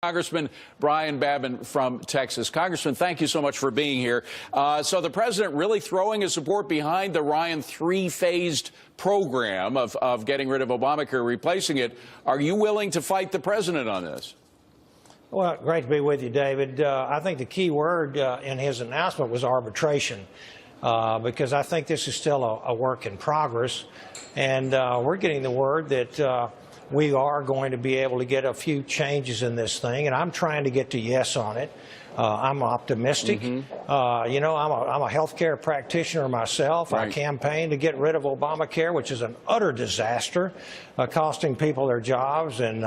Congressman Brian Babin from Texas. Congressman, thank you so much for being here. So the president really throwing his support behind the Ryan three-phased program of getting rid of Obamacare, replacing it. Are you willing to fight the president on this? Well, great to be with you, David. I think the key word in his announcement was arbitration, because I think this is still a work in progress. And we're getting the word that we are going to be able to get a few changes in this thing, and I'm trying to get to yes on it. I'm optimistic. You know, I'm a healthcare practitioner myself. Right. I campaigned to get rid of Obamacare, which is an utter disaster, costing people their jobs, and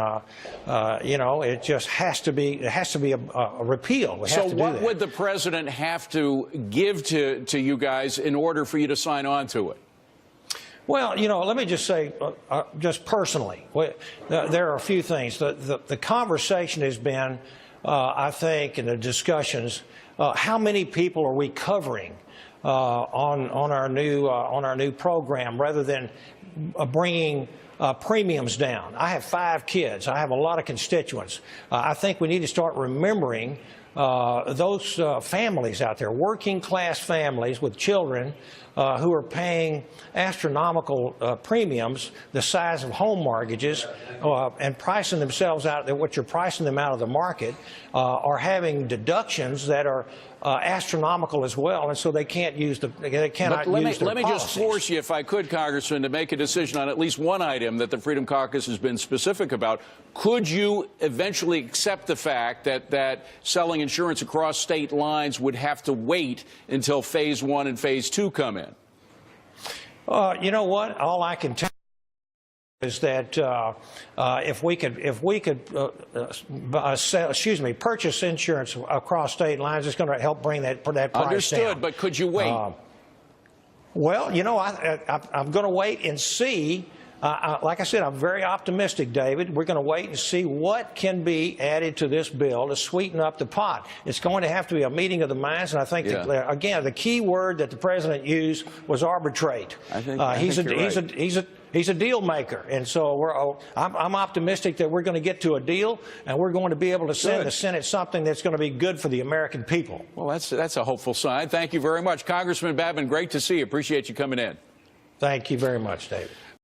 you know, it just has to be. It has to be a repeal. We have to do that. So, what would the president have to give to you guys in order for you to sign on to it? Well, you know, let me just say, just personally, there are a few things. The conversation has been, I think, in the discussions, how many people are we covering on our new program, rather than bringing premiums down. I have 5 kids. I have a lot of constituents. I think we need to start remembering those families out there, working class families with children who are paying astronomical premiums, the size of home mortgages, and pricing themselves out, what you're pricing them out of the market, are having deductions that are astronomical as well, and so they can't use they cannot use their Let me just force you, if I could, Congressman, to make a decision on at least one item that the Freedom Caucus has been specific about. Could you eventually accept the fact that selling insurance across state lines would have to wait until Phase 1 and Phase 2 come in? You know what? All I can tell is that if we could purchase insurance across state lines, it's going to help bring that price down. Understood, but could you wait? Well, you know, I'm going to wait and see. Like I said, I'm very optimistic, David. We're going to wait and see what can be added to this bill to sweeten up the pot. It's going to have to be a meeting of the minds, and I think, again, the key word that the president used was arbitrate. He's a deal maker, and so I'm optimistic that we're going to get to a deal, and we're going to be able to send the Senate something that's going to be good for the American people. Well, that's a hopeful sign. Thank you very much, Congressman Babin. Great to see you. Appreciate you coming in. Thank you very much, David.